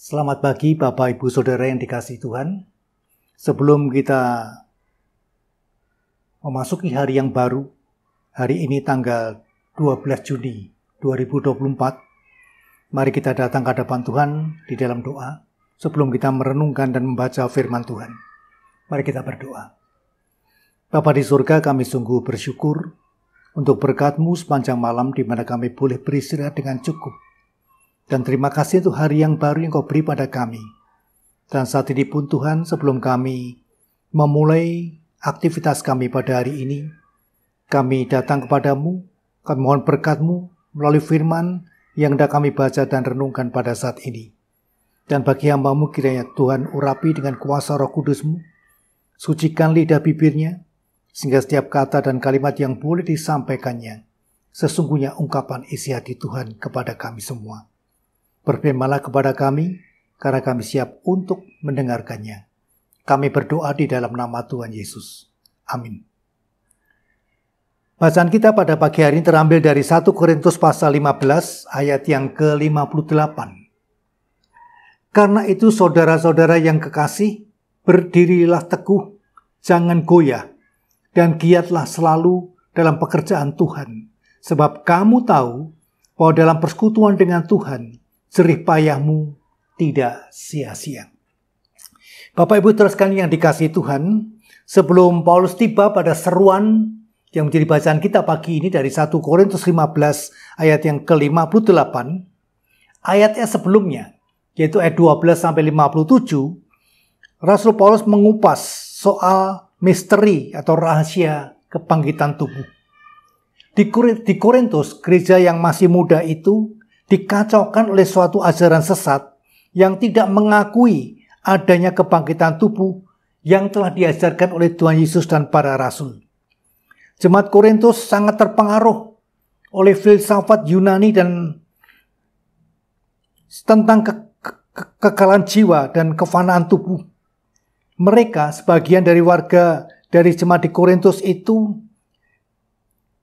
Selamat pagi Bapak Ibu Saudara yang dikasihi Tuhan. Sebelum kita memasuki hari yang baru, hari ini tanggal 12 Juni 2024, mari kita datang ke hadapan Tuhan di dalam doa sebelum kita merenungkan dan membaca firman Tuhan. Mari kita berdoa. Bapa di surga, kami sungguh bersyukur untuk berkat-Mu sepanjang malam di mana kami boleh beristirahat dengan cukup. Dan terima kasih untuk hari yang baru yang Kau beri pada kami. Dan saat ini pun Tuhan, sebelum kami memulai aktivitas kami pada hari ini, kami datang kepadamu, kami mohon berkat-Mu melalui firman yang hendak kami baca dan renungkan pada saat ini. Dan bagi hamba-Mu kiranya Tuhan urapi dengan kuasa Roh Kudus-Mu, sucikan lidah bibirnya, sehingga setiap kata dan kalimat yang boleh disampaikannya, sesungguhnya ungkapan isi hati Tuhan kepada kami semua. Berfirmanlah kepada kami, karena kami siap untuk mendengarkannya. Kami berdoa di dalam nama Tuhan Yesus. Amin. Bacaan kita pada pagi hari ini terambil dari 1 Korintus pasal 15 ayat yang ke-58. Karena itu saudara-saudara yang kekasih, berdirilah teguh, jangan goyah, dan giatlah selalu dalam pekerjaan Tuhan. Sebab kamu tahu bahwa dalam persekutuan dengan Tuhan, jerih payahmu tidak sia-sia. Bapak Ibu teruskan yang dikasihi Tuhan, sebelum Paulus tiba pada seruan yang menjadi bacaan kita pagi ini dari 1 Korintus 15 ayat yang ke-58, ayatnya sebelumnya, yaitu ayat 12-57, Rasul Paulus mengupas soal misteri atau rahasia kebangkitan tubuh. Di Korintus, gereja yang masih muda itu dikacaukan oleh suatu ajaran sesat yang tidak mengakui adanya kebangkitan tubuh yang telah diajarkan oleh Tuhan Yesus dan para rasul. Jemaat Korintus sangat terpengaruh oleh filsafat Yunani dan tentang kekekalan jiwa dan kefanaan tubuh. Mereka, sebagian dari warga dari jemaat di Korintus itu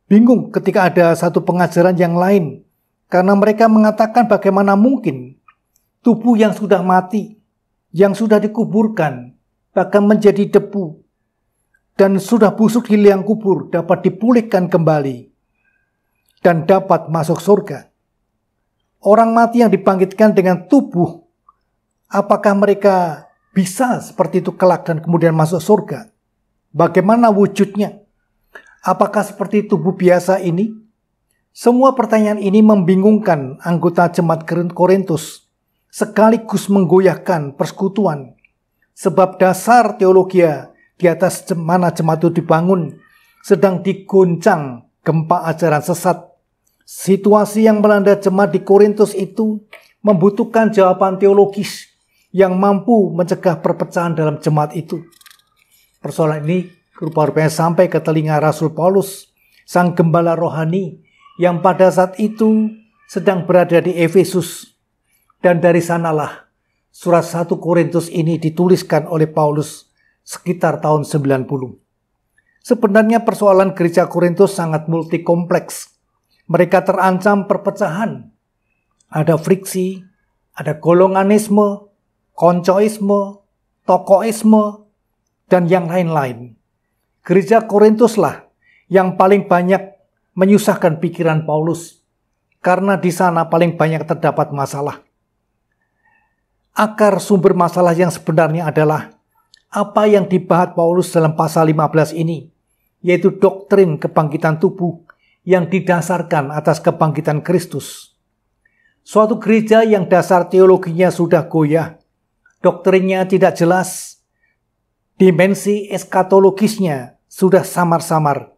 bingung ketika ada satu pengajaran yang lain. Karena mereka mengatakan bagaimana mungkin tubuh yang sudah mati, yang sudah dikuburkan, bahkan menjadi debu, dan sudah busuk di liang kubur dapat dipulihkan kembali dan dapat masuk surga. Orang mati yang dibangkitkan dengan tubuh, apakah mereka bisa seperti itu kelak dan kemudian masuk surga? Bagaimana wujudnya? Apakah seperti tubuh biasa ini? Semua pertanyaan ini membingungkan anggota jemaat Korintus, sekaligus menggoyahkan persekutuan. Sebab dasar teologi di atas mana jemaat itu dibangun sedang diguncang gempa ajaran sesat. Situasi yang melanda jemaat di Korintus itu membutuhkan jawaban teologis yang mampu mencegah perpecahan dalam jemaat itu. Persoalan ini rupa-rupanya sampai ke telinga Rasul Paulus, sang gembala rohani, yang pada saat itu sedang berada di Efesus. Dan dari sanalah surat 1 Korintus ini dituliskan oleh Paulus sekitar tahun 90. Sebenarnya persoalan gereja Korintus sangat multikompleks. Mereka terancam perpecahan. Ada friksi, ada golonganisme, koncoisme, tokoisme, dan yang lain-lain. Gereja Korintuslah yang paling banyak menyusahkan pikiran Paulus, karena di sana paling banyak terdapat masalah. Akar sumber masalah yang sebenarnya adalah apa yang dibahas Paulus dalam pasal 15 ini, yaitu doktrin kebangkitan tubuh yang didasarkan atas kebangkitan Kristus. Suatu gereja yang dasar teologinya sudah goyah, doktrinnya tidak jelas, dimensi eskatologisnya sudah samar-samar,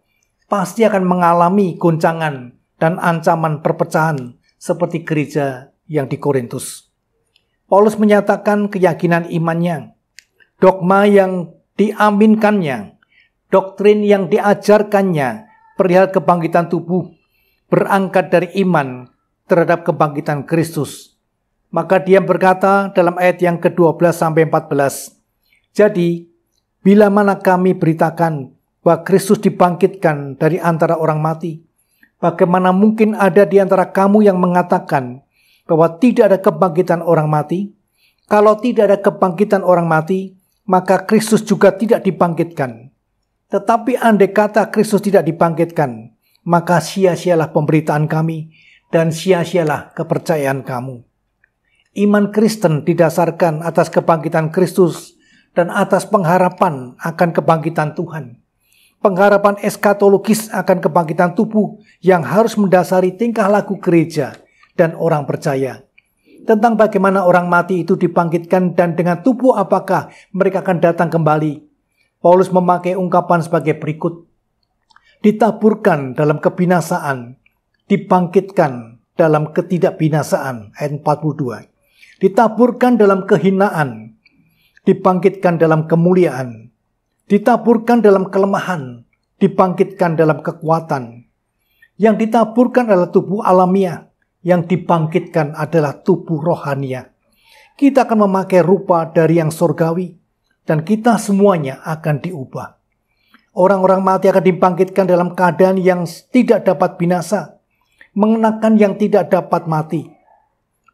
pasti akan mengalami goncangan dan ancaman perpecahan seperti gereja yang di Korintus. Paulus menyatakan keyakinan imannya, dogma yang diaminkannya, doktrin yang diajarkannya perihal kebangkitan tubuh berangkat dari iman terhadap kebangkitan Kristus. Maka dia berkata dalam ayat yang ke-12-14, jadi bila mana kami beritakan bahwa Kristus dibangkitkan dari antara orang mati, bagaimana mungkin ada di antara kamu yang mengatakan bahwa tidak ada kebangkitan orang mati? Kalau tidak ada kebangkitan orang mati, maka Kristus juga tidak dibangkitkan. Tetapi andai kata Kristus tidak dibangkitkan, maka sia-sialah pemberitaan kami dan sia-sialah kepercayaan kamu. Iman Kristen didasarkan atas kebangkitan Kristus dan atas pengharapan akan kebangkitan Tuhan. Pengharapan eskatologis akan kebangkitan tubuh yang harus mendasari tingkah laku gereja dan orang percaya. Tentang bagaimana orang mati itu dibangkitkan dan dengan tubuh apakah mereka akan datang kembali. Paulus memakai ungkapan sebagai berikut. Ditaburkan dalam kebinasaan, dibangkitkan dalam ketidakbinasaan. Ayat 42. Ditaburkan dalam kehinaan, dibangkitkan dalam kemuliaan. Ditaburkan dalam kelemahan, dibangkitkan dalam kekuatan. Yang ditaburkan adalah tubuh alamiah, yang dibangkitkan adalah tubuh rohania. Kita akan memakai rupa dari yang surgawi, dan kita semuanya akan diubah. Orang-orang mati akan dibangkitkan dalam keadaan yang tidak dapat binasa, mengenakan yang tidak dapat mati.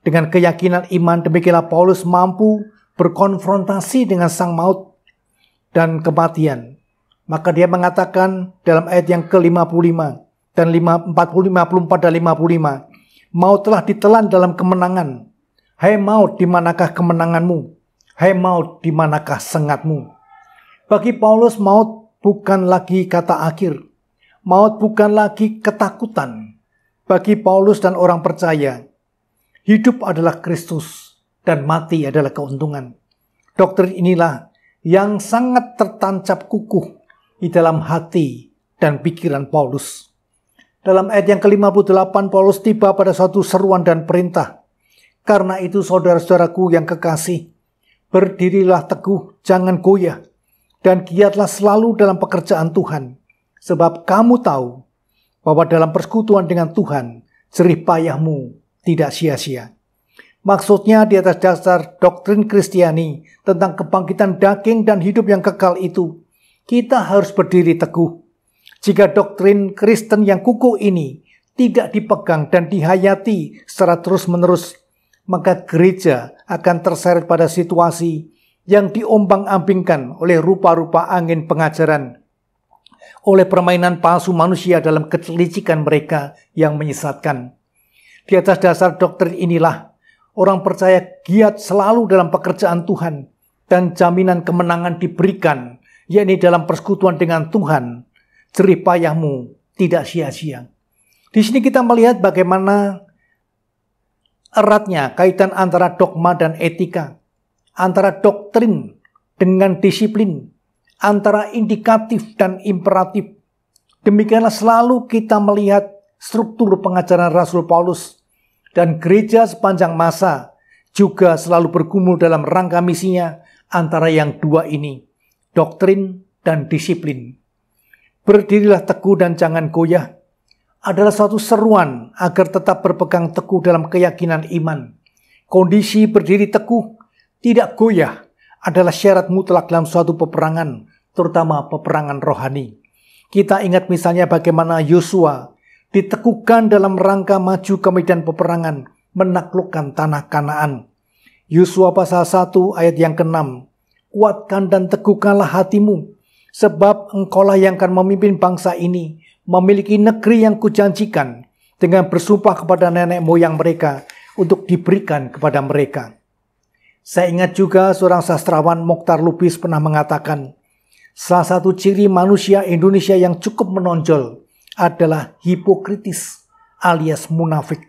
Dengan keyakinan iman, demikianlah Paulus mampu berkonfrontasi dengan sang maut dan kematian. Maka dia mengatakan dalam ayat yang ke-55 dan 54 dan 55, maut telah ditelan dalam kemenangan. Hai maut, di manakah kemenanganmu? Hai maut, di manakah sengatmu? Bagi Paulus, maut bukan lagi kata akhir. Maut bukan lagi ketakutan. Bagi Paulus dan orang percaya, hidup adalah Kristus dan mati adalah keuntungan. Doktrin inilah yang sangat tertancap kukuh di dalam hati dan pikiran Paulus. Dalam ayat yang ke-58, Paulus tiba pada suatu seruan dan perintah. Karena itu saudara-saudaraku yang kekasih, berdirilah teguh, jangan goyah, dan giatlah selalu dalam pekerjaan Tuhan. Sebab kamu tahu bahwa dalam persekutuan dengan Tuhan, jerih payahmu tidak sia-sia. Maksudnya di atas dasar doktrin Kristiani tentang kebangkitan daging dan hidup yang kekal itu, kita harus berdiri teguh. Jika doktrin Kristen yang kukuh ini tidak dipegang dan dihayati secara terus-menerus, maka gereja akan terseret pada situasi yang diombang-ambingkan oleh rupa-rupa angin pengajaran, oleh permainan palsu manusia dalam kelicikan mereka yang menyesatkan. Di atas dasar doktrin inilah, orang percaya giat selalu dalam pekerjaan Tuhan dan jaminan kemenangan diberikan, yakni dalam persekutuan dengan Tuhan. Jerih payahmu tidak sia-sia. Di sini kita melihat bagaimana eratnya kaitan antara dogma dan etika, antara doktrin dengan disiplin, antara indikatif dan imperatif. Demikianlah selalu kita melihat struktur pengajaran Rasul Paulus, dan gereja sepanjang masa juga selalu bergumul dalam rangka misinya antara yang dua ini, doktrin dan disiplin. Berdirilah teguh dan jangan goyah adalah suatu seruan agar tetap berpegang teguh dalam keyakinan iman. Kondisi berdiri teguh, tidak goyah adalah syarat mutlak dalam suatu peperangan, terutama peperangan rohani. Kita ingat misalnya bagaimana Yosua diteguhkan dalam rangka maju ke medan peperangan, menaklukkan tanah Kanaan. Yosua pasal 1 ayat yang ke-6, kuatkan dan teguhkanlah hatimu, sebab engkaulah yang akan memimpin bangsa ini, memiliki negeri yang kujanjikan, dengan bersumpah kepada nenek moyang mereka, untuk diberikan kepada mereka. Saya ingat juga seorang sastrawan Mokhtar Lubis pernah mengatakan, salah satu ciri manusia Indonesia yang cukup menonjol adalah hipokritis alias munafik.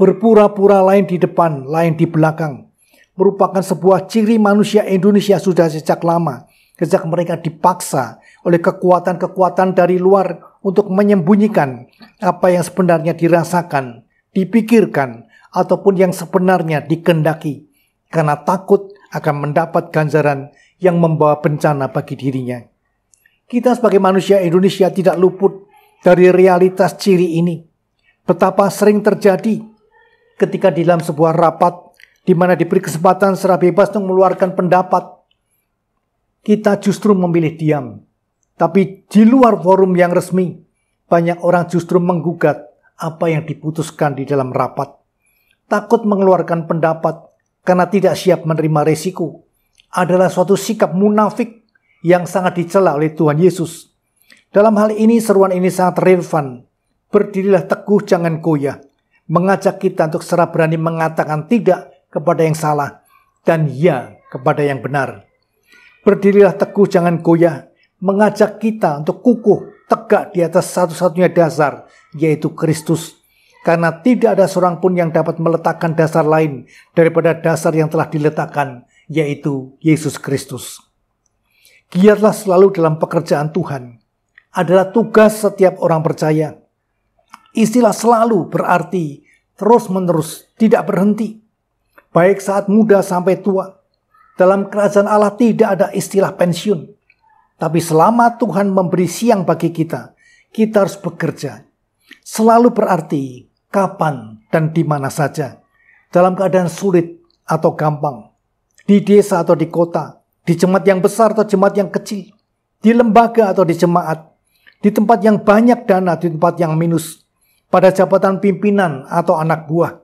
Berpura-pura lain di depan, lain di belakang, merupakan sebuah ciri manusia Indonesia sudah sejak lama, sejak mereka dipaksa oleh kekuatan-kekuatan dari luar untuk menyembunyikan apa yang sebenarnya dirasakan, dipikirkan, ataupun yang sebenarnya dikehendaki, karena takut akan mendapat ganjaran yang membawa bencana bagi dirinya. Kita sebagai manusia Indonesia tidak luput dari realitas ciri ini. Betapa sering terjadi ketika di dalam sebuah rapat, di mana diberi kesempatan secara bebas untuk mengeluarkan pendapat, kita justru memilih diam. Tapi di luar forum yang resmi, banyak orang justru menggugat apa yang diputuskan di dalam rapat. Takut mengeluarkan pendapat karena tidak siap menerima resiko adalah suatu sikap munafik yang sangat dicela oleh Tuhan Yesus. Dalam hal ini seruan ini sangat relevan. Berdirilah teguh, jangan goyah. Mengajak kita untuk secara berani mengatakan tidak kepada yang salah dan ya kepada yang benar. Berdirilah teguh, jangan goyah. Mengajak kita untuk kukuh, tegak di atas satu-satunya dasar, yaitu Kristus. Karena tidak ada seorang pun yang dapat meletakkan dasar lain daripada dasar yang telah diletakkan, yaitu Yesus Kristus. Giatlah selalu dalam pekerjaan Tuhan. Adalah tugas setiap orang percaya. Istilah selalu berarti terus-menerus, tidak berhenti. Baik saat muda sampai tua. Dalam kerajaan Allah tidak ada istilah pensiun. Tapi selama Tuhan memberi siang bagi kita harus bekerja. Selalu berarti kapan dan di mana saja. Dalam keadaan sulit atau gampang. Di desa atau di kota. Di jemaat yang besar atau jemaat yang kecil. Di lembaga atau di jemaat. Di tempat yang banyak dana, di tempat yang minus. Pada jabatan pimpinan atau anak buah.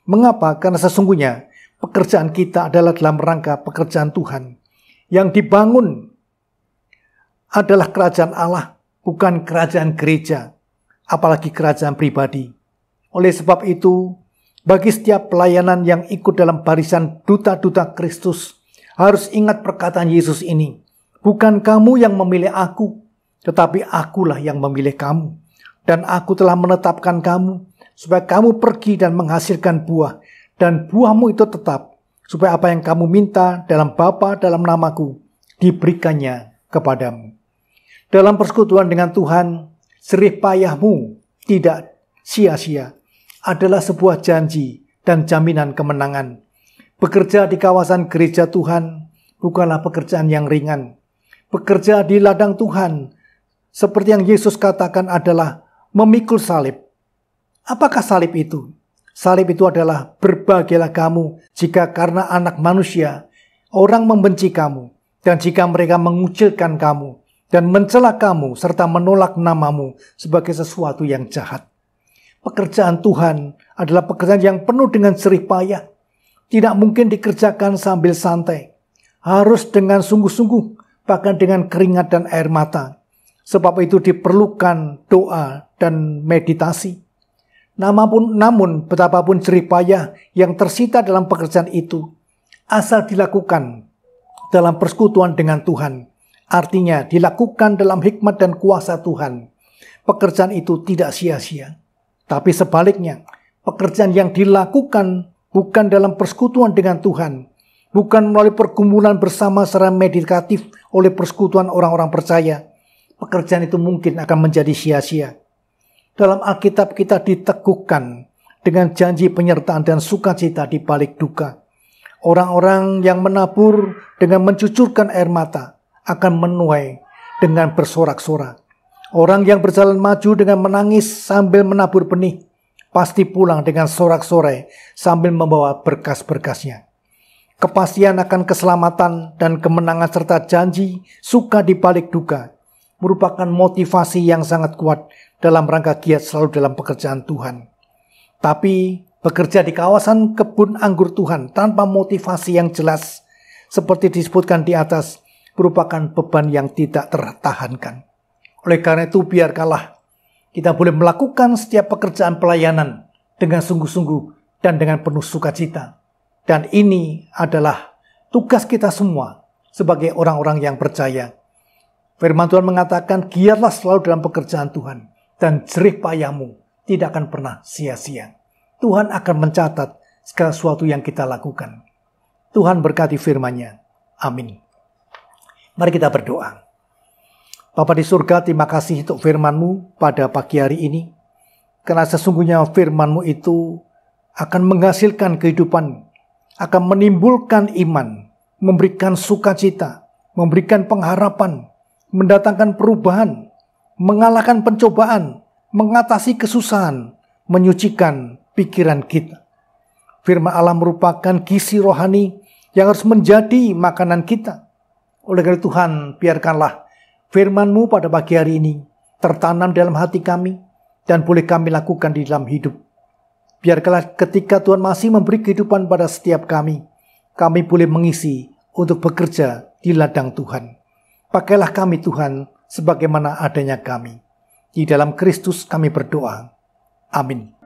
Mengapa? Karena sesungguhnya pekerjaan kita adalah dalam rangka pekerjaan Tuhan. Yang dibangun adalah kerajaan Allah, bukan kerajaan gereja, apalagi kerajaan pribadi. Oleh sebab itu, bagi setiap pelayanan yang ikut dalam barisan duta-duta Kristus, harus ingat perkataan Yesus ini. Bukan kamu yang memilih aku, tetapi akulah yang memilih kamu. Dan aku telah menetapkan kamu, supaya kamu pergi dan menghasilkan buah. Dan buahmu itu tetap, supaya apa yang kamu minta dalam Bapa dalam namaku, diberikannya kepadamu. Dalam persekutuan dengan Tuhan, jerih payahmu tidak sia-sia. Adalah sebuah janji dan jaminan kemenangan. Bekerja di kawasan gereja Tuhan bukanlah pekerjaan yang ringan. Bekerja di ladang Tuhan, seperti yang Yesus katakan adalah memikul salib. Apakah salib itu? Salib itu adalah berbahagialah kamu jika karena anak manusia orang membenci kamu. Dan jika mereka mengucilkan kamu dan mencela kamu serta menolak namamu sebagai sesuatu yang jahat. Pekerjaan Tuhan adalah pekerjaan yang penuh dengan jerih payah. Tidak mungkin dikerjakan sambil santai. Harus dengan sungguh-sungguh, bahkan dengan keringat dan air mata. Sebab itu diperlukan doa dan meditasi. Namun betapapun jerih payah yang tersita dalam pekerjaan itu, asal dilakukan dalam persekutuan dengan Tuhan, artinya dilakukan dalam hikmat dan kuasa Tuhan, pekerjaan itu tidak sia-sia. Tapi sebaliknya, pekerjaan yang dilakukan bukan dalam persekutuan dengan Tuhan, bukan melalui pergumulan bersama secara meditatif oleh persekutuan orang-orang percaya, pekerjaan itu mungkin akan menjadi sia-sia. Dalam Alkitab kita diteguhkan dengan janji penyertaan dan sukacita di balik duka. Orang-orang yang menabur dengan mencucurkan air mata akan menuai dengan bersorak-sorak. Orang yang berjalan maju dengan menangis sambil menabur benih pasti pulang dengan sorak-sorai sambil membawa berkas-berkasnya. Kepastian akan keselamatan dan kemenangan serta janji suka di balik duka merupakan motivasi yang sangat kuat dalam rangka giat selalu dalam pekerjaan Tuhan. Tapi bekerja di kawasan kebun anggur Tuhan tanpa motivasi yang jelas seperti disebutkan di atas merupakan beban yang tidak tertahankan. Oleh karena itu biarkanlah kita boleh melakukan setiap pekerjaan pelayanan dengan sungguh-sungguh dan dengan penuh sukacita. Dan ini adalah tugas kita semua sebagai orang-orang yang percaya. Firman Tuhan mengatakan, giatlah selalu dalam pekerjaan Tuhan, dan jerih payahmu tidak akan pernah sia-sia. Tuhan akan mencatat segala sesuatu yang kita lakukan. Tuhan berkati firman-Nya. Amin. Mari kita berdoa. Bapa di surga, terima kasih untuk firman-Mu pada pagi hari ini. Karena sesungguhnya firman-Mu itu akan menghasilkan kehidupan, akan menimbulkan iman, memberikan sukacita, memberikan pengharapan, mendatangkan perubahan, mengalahkan pencobaan, mengatasi kesusahan, menyucikan pikiran kita. Firman Allah merupakan gizi rohani yang harus menjadi makanan kita. Oleh karena Tuhan, biarkanlah firman-Mu pada pagi hari ini tertanam dalam hati kami dan boleh kami lakukan di dalam hidup. Biarkanlah ketika Tuhan masih memberi kehidupan pada setiap kami, kami boleh mengisi untuk bekerja di ladang Tuhan. Pakailah kami Tuhan sebagaimana adanya kami. Di dalam Kristus kami berdoa. Amin.